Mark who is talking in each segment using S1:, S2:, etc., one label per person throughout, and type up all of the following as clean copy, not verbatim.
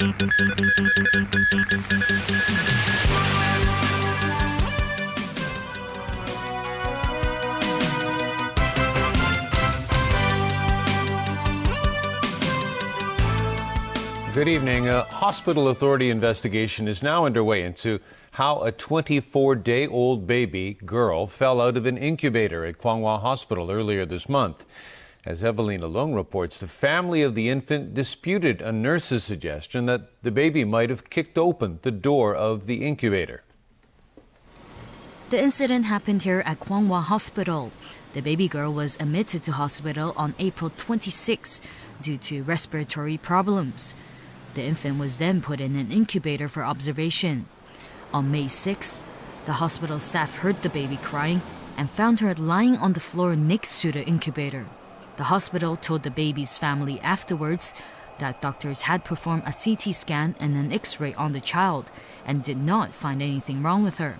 S1: Good evening. A hospital authority investigation is now underway into how a 24-day-old baby girl fell out of an incubator at Kwang Wah Hospital earlier this month. As Evelina Leung reports, the family of the infant disputed a nurse's suggestion that the baby might have kicked open the door of the incubator.
S2: The incident happened here at Kwang Wah Hospital. The baby girl was admitted to hospital on April 26 due to respiratory problems. The infant was then put in an incubator for observation. On May 6, the hospital staff heard the baby crying and found her lying on the floor next to the incubator. The hospital told the baby's family afterwards that doctors had performed a CT scan and an X-ray on the child and did not find anything wrong with her.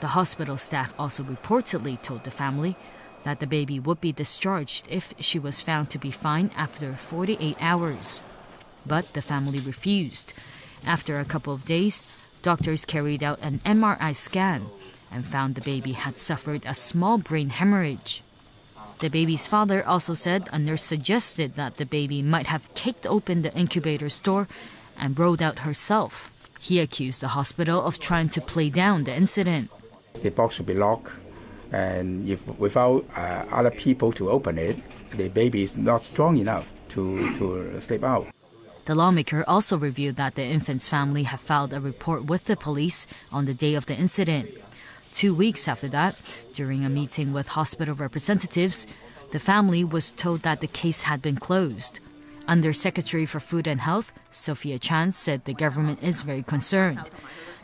S2: The hospital staff also reportedly told the family that the baby would be discharged if she was found to be fine after 48 hours. But the family refused. After a couple of days, doctors carried out an MRI scan and found the baby had suffered a small brain hemorrhage. The baby's father also said a nurse suggested that the baby might have kicked open the incubator's door and rolled out herself. He accused the hospital of trying to play down the incident.
S3: The box should be locked, and if without other people to open it, the baby is not strong enough to slip out.
S2: The lawmaker also revealed that the infant's family have filed a report with the police on the day of the incident. 2 weeks after that, during a meeting with hospital representatives, the family was told that the case had been closed. Undersecretary for Food and Health, Sophia Chan, said the government is very concerned.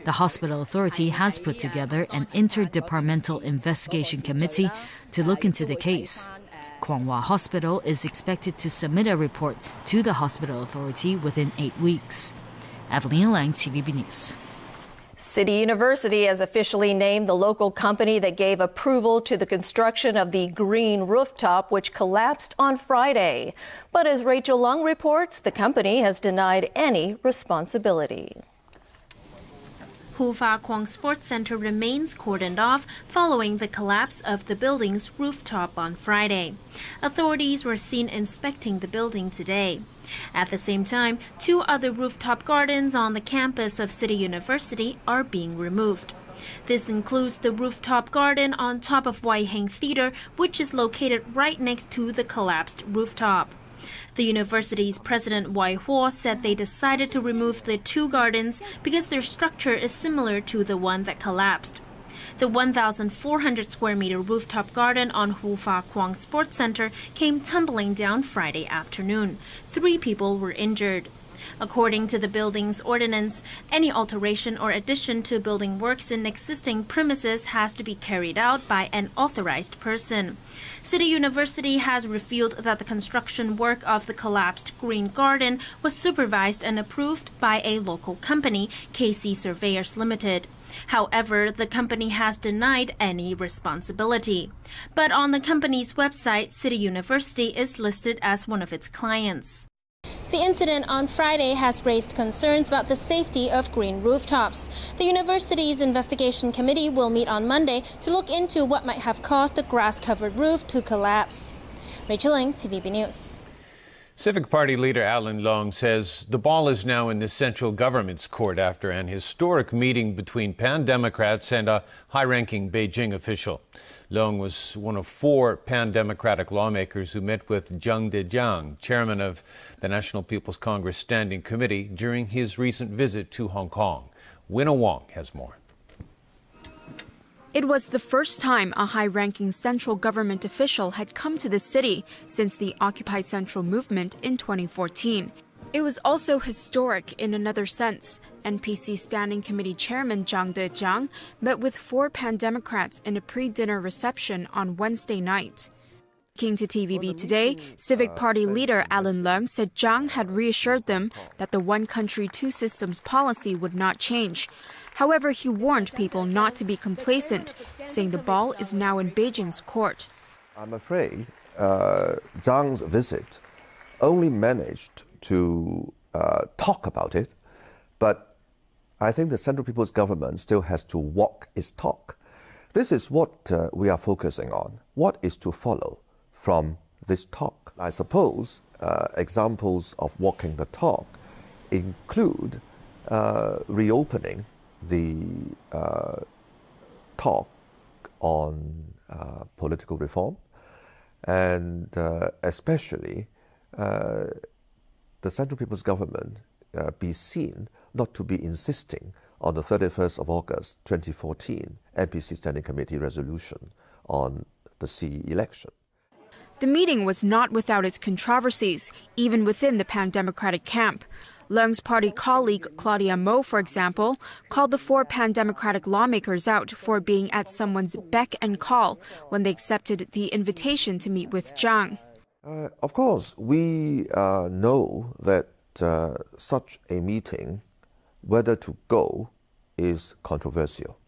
S2: The hospital authority has put together an interdepartmental investigation committee to look into the case. Kwang Wah Hospital is expected to submit a report to the hospital authority within 8 weeks. Evelina Leung, TVB News.
S4: City University has officially named the local company that gave approval to the construction of the green rooftop, which collapsed on Friday. But as Rachel Leung reports, the company has denied any responsibility.
S5: Hu Fa Kuang Sports Center remains cordoned off following the collapse of the building's rooftop on Friday. Authorities were seen inspecting the building today. At the same time, 2 other rooftop gardens on the campus of City University are being removed. This includes the rooftop garden on top of Wai Heng Theater, which is located right next to the collapsed rooftop. The university's president Wai Huo said they decided to remove the 2 gardens because their structure is similar to the one that collapsed. The 1,400 square meter rooftop garden on Hu Fa Kuang Sports Center came tumbling down Friday afternoon. 3 people were injured. According to the building's ordinance, any alteration or addition to building works in existing premises has to be carried out by an authorized person. City University has revealed that the construction work of the collapsed Green Garden was supervised and approved by a local company, KC Surveyors Limited. However, the company has denied any responsibility. But on the company's website, City University is listed as one of its clients. The incident on Friday has raised concerns about the safety of green rooftops. The university's investigation committee will meet on Monday to look into what might have caused the grass-covered roof to collapse. Rachel Leung, TVB News.
S1: Civic Party leader Alan Leung says the ball is now in the central government's court after an historic meeting between pan-Democrats and a high-ranking Beijing official. Leung was one of 4 pan-Democratic lawmakers who met with Zhang Dejiang, chairman of the National People's Congress Standing Committee, during his recent visit to Hong Kong. Winna Wong has more.
S6: It was the first time a high-ranking central government official had come to the city since the Occupy Central movement in 2014. It was also historic in another sense. NPC Standing Committee Chairman Zhang Dejiang met with 4 pan-Democrats in a pre-dinner reception on Wednesday night. Speaking to TVB today, Civic Party leader Alan Leung said Zhang had reassured them that the one country, two systems policy would not change. However, he warned people not to be complacent, saying the ball is now in Beijing's court.
S7: I'm afraid Zhang's visit only managed to talk about it, but I think the Central People's Government still has to walk its talk. This is what we are focusing on. What is to follow from this talk? I suppose examples of walking the talk include reopening the talk on political reform, and especially the Central People's Government be seen not to be insisting on the 31st of August 2014 NPC Standing Committee resolution on the CE election.
S6: The meeting was not without its controversies, even within the pan-democratic camp. Leung's party colleague Claudia Mo, for example, called the 4 pan-democratic lawmakers out for being at someone's beck and call when they accepted the invitation to meet with Zhang.
S7: Of course, we know that such a meeting, whether to go, is controversial.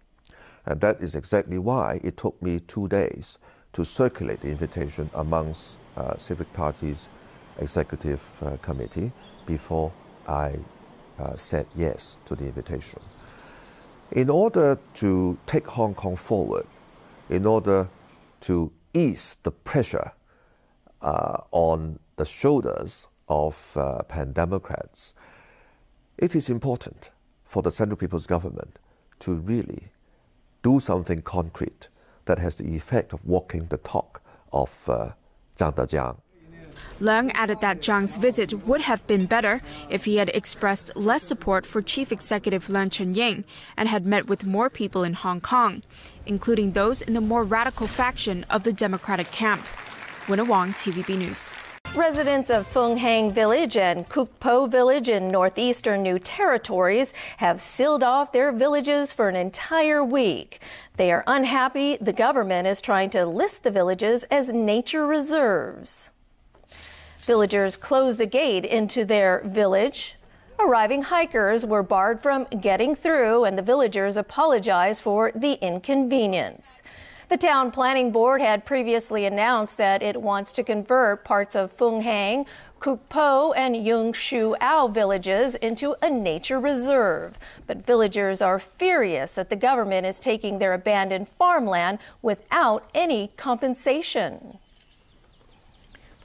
S7: And that is exactly why it took me 2 days to circulate the invitation amongst Civic Party's executive committee before I said yes to the invitation. In order to take Hong Kong forward, in order to ease the pressure on the shoulders of pan-democrats, it is important for the Central People's Government to really do something concrete that has the effect of walking the talk of Zhang Dejiang.
S6: Leung added that Zhang's visit would have been better if he had expressed less support for Chief Executive Leung Chun-ying and had met with more people in Hong Kong, including those in the more radical faction of the Democratic camp. Winna Wong, TVB News.
S4: Residents of Fung Hang Village and Kuk Po Village in northeastern New Territories have sealed off their villages for an entire week. They are unhappy the government is trying to list the villages as nature reserves. Villagers closed the gate into their village. Arriving hikers were barred from getting through, and the villagers apologized for the inconvenience. The Town Planning Board had previously announced that it wants to convert parts of Fung Hang, Kuk Po, and Yung Shu Ao villages into a nature reserve. But villagers are furious that the government is taking their abandoned farmland without any compensation.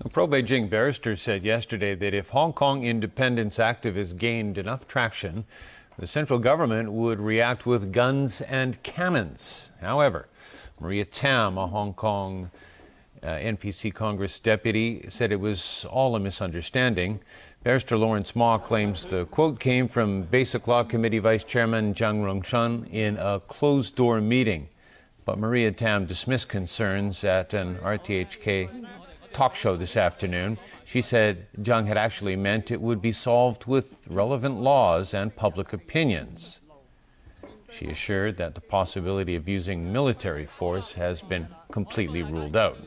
S1: A pro-Beijing barrister said yesterday that if Hong Kong independence activists gained enough traction, the central government would react with guns and cannons. However, Maria Tam, a Hong Kong NPC Congress deputy, said it was all a misunderstanding. Barrister Lawrence Ma claims the quote came from Basic Law Committee Vice Chairman Zhang Rongshan in a closed-door meeting. But Maria Tam dismissed concerns at an RTHK talk show this afternoon. She said Zhang had actually meant it would be solved with relevant laws and public opinions. She assured that the possibility of using military force has been completely ruled out.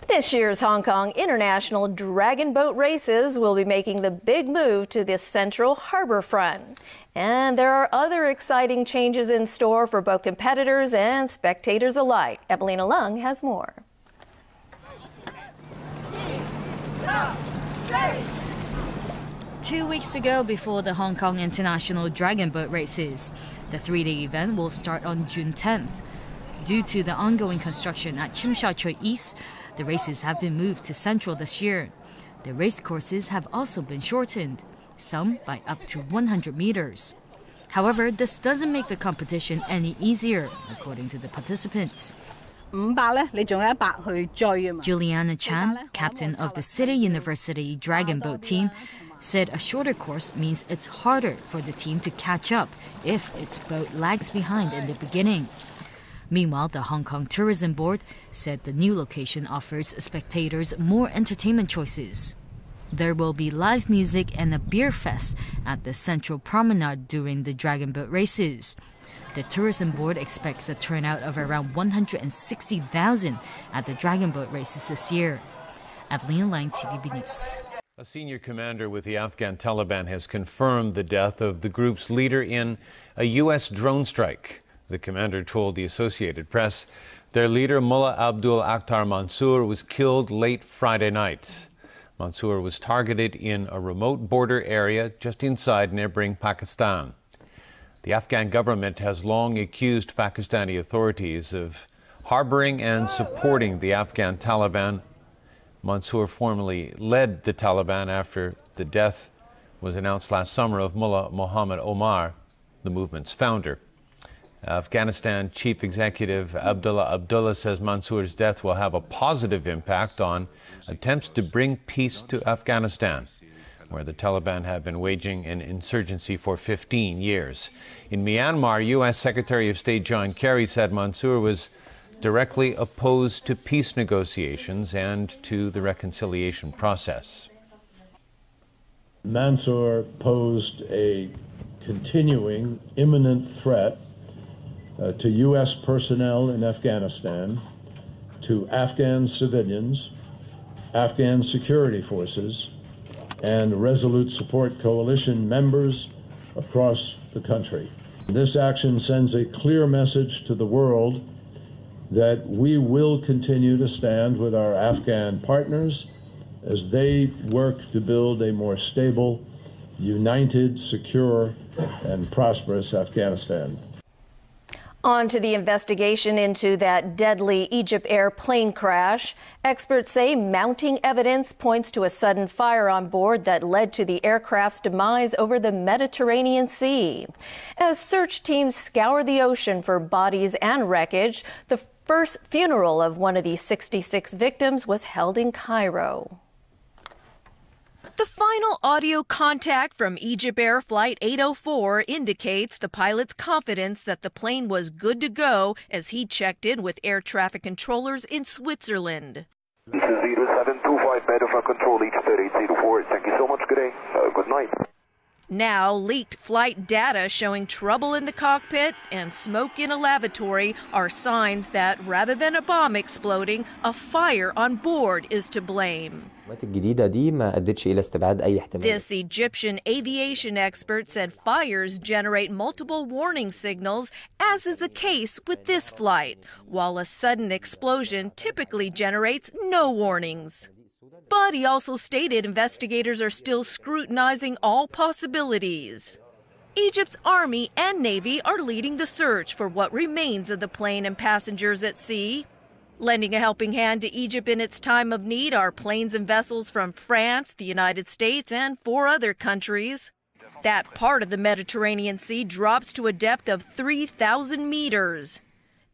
S4: This year's Hong Kong International Dragon Boat Races will be making the big move to the Central Harbour Front. And there are other exciting changes in store for both competitors and spectators alike. Evelina Leung has more.
S2: 2 weeks to go before the Hong Kong International Dragon Boat Races. The 3-day event will start on June 10th. Due to the ongoing construction at Tsim Sha Tsui East, the races have been moved to Central this year. The race courses have also been shortened, some by up to 100 meters. However, this doesn't make the competition any easier, according to the participants. Juliana Chan, captain of the City University Dragon Boat team, said a shorter course means it's harder for the team to catch up if its boat lags behind in the beginning. Meanwhile, the Hong Kong Tourism Board said the new location offers spectators more entertainment choices. There will be live music and a beer fest at the Central Promenade during the Dragon Boat Races. The Tourism Board expects a turnout of around 160,000 at the Dragon Boat Races this year. Evelyn Lang, TVB News.
S1: A senior commander with the Afghan Taliban has confirmed the death of the group's leader in a U.S. drone strike. The commander told the Associated Press their leader, Mullah Abdul Akhtar Mansour, was killed late Friday night. Mansoor was targeted in a remote border area just inside neighboring Pakistan. The Afghan government has long accused Pakistani authorities of harboring and supporting the Afghan Taliban. Mansoor formally led the Taliban after the death was announced last summer of Mullah Muhammad Omar, the movement's founder. Afghanistan Chief Executive Abdullah Abdullah says Mansoor's death will have a positive impact on attempts to bring peace to Afghanistan, where the Taliban have been waging an insurgency for 15 years. In Myanmar, U.S. Secretary of State John Kerry said Mansoor was directly opposed to peace negotiations and to the reconciliation process.
S8: Mansoor posed a continuing, imminent threat to U.S. personnel in Afghanistan, to Afghan civilians, Afghan security forces, and Resolute Support Coalition members across the country. This action sends a clear message to the world that we will continue to stand with our Afghan partners as they work to build a more stable, united, secure, and prosperous Afghanistan.
S4: On to the investigation into that deadly Egypt Air plane crash. Experts say mounting evidence points to a sudden fire on board that led to the aircraft's demise over the Mediterranean Sea. As search teams scour the ocean for bodies and wreckage, the first funeral of one of the 66 victims was held in Cairo.
S9: The final audio contact from Egypt Air Flight 804 indicates the pilot's confidence that the plane was good to go as he checked in with air traffic controllers in Switzerland.
S10: This is 0725, Beta Control, H3804. Thank you so much. Good day. Good night.
S9: Now, leaked flight data showing trouble in the cockpit and smoke in a lavatory are signs that rather than a bomb exploding, a fire on board is to blame. This Egyptian aviation expert said fires generate multiple warning signals, as is the case with this flight, while a sudden explosion typically generates no warnings. But he also stated investigators are still scrutinizing all possibilities. Egypt's Army and Navy are leading the search for what remains of the plane and passengers at sea. Lending a helping hand to Egypt in its time of need are planes and vessels from France, the United States, and 4 other countries. That part of the Mediterranean Sea drops to a depth of 3,000 meters.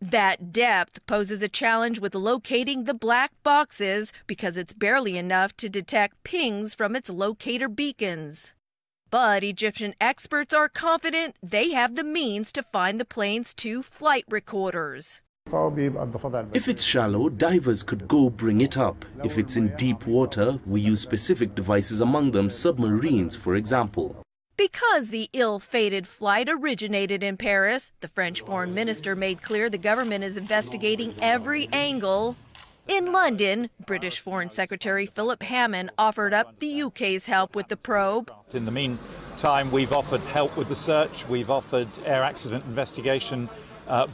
S9: That depth poses a challenge with locating the black boxes because it's barely enough to detect pings from its locator beacons. But Egyptian experts are confident they have the means to find the plane's 2 flight recorders.
S11: If it's shallow, divers could go bring it up. If it's in deep water, we use specific devices, among them submarines, for example.
S9: Because the ill-fated flight originated in Paris, the French foreign minister made clear the government is investigating every angle. In London, British Foreign Secretary Philip Hammond offered up the UK's help with the probe.
S12: In the meantime, we've offered help with the search. We've offered Air Accident Investigation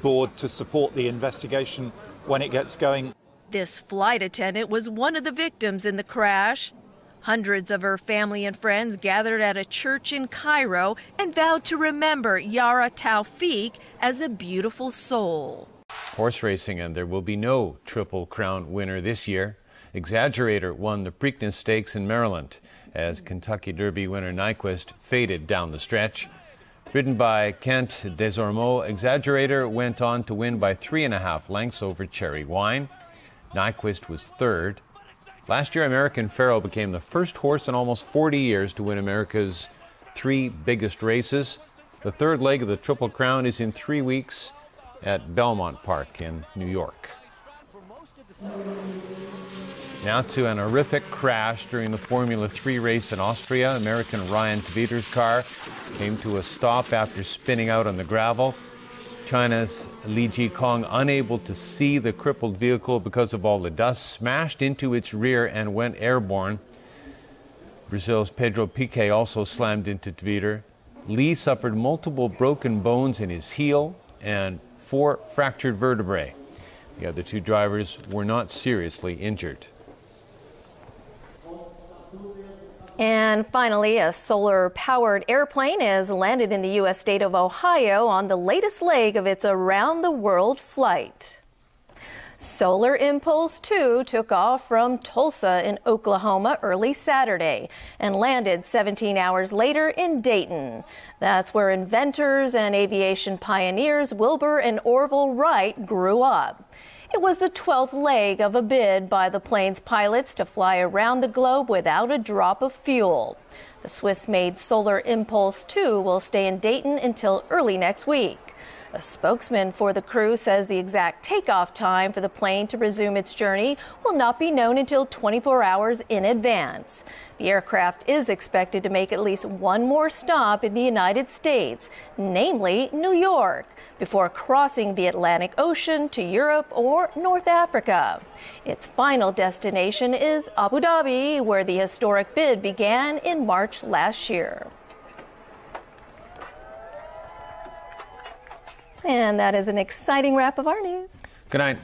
S12: Board to support the investigation when it gets going.
S9: This flight attendant was one of the victims in the crash. Hundreds of her family and friends gathered at a church in Cairo and vowed to remember Yara Tawfiq as a beautiful soul.
S1: Horse racing, and there will be no Triple Crown winner this year. Exaggerator won the Preakness Stakes in Maryland as Kentucky Derby winner Nyquist faded down the stretch. Ridden by Kent Desormeaux, Exaggerator went on to win by 3.5 lengths over Cherry Wine. Nyquist was third. Last year, American Pharoah became the first horse in almost 40 years to win America's 3 biggest races. The third leg of the Triple Crown is in 3 weeks at Belmont Park in New York. Now to an horrific crash during the Formula 3 race in Austria. American Ryan Tveder's car came to a stop after spinning out on the gravel. China's Li Jikong, unable to see the crippled vehicle because of all the dust, smashed into its rear and went airborne. Brazil's Pedro Piquet also slammed into Tveder. Li suffered multiple broken bones in his heel and 4 fractured vertebrae. The other 2 drivers were not seriously injured.
S4: And finally, a solar-powered airplane has landed in the U.S. state of Ohio on the latest leg of its around-the-world flight. Solar Impulse 2 took off from Tulsa in Oklahoma early Saturday and landed 17 hours later in Dayton. That's where inventors and aviation pioneers Wilbur and Orville Wright grew up. It was the 12th leg of a bid by the plane's pilots to fly around the globe without a drop of fuel. The Swiss-made Solar Impulse 2 will stay in Dayton until early next week. A spokesman for the crew says the exact takeoff time for the plane to resume its journey will not be known until 24 hours in advance. The aircraft is expected to make at least one more stop in the United States, namely New York, before crossing the Atlantic Ocean to Europe or North Africa. Its final destination is Abu Dhabi, where the historic bid began in March last year. And that is an exciting wrap of our news.
S1: Good night.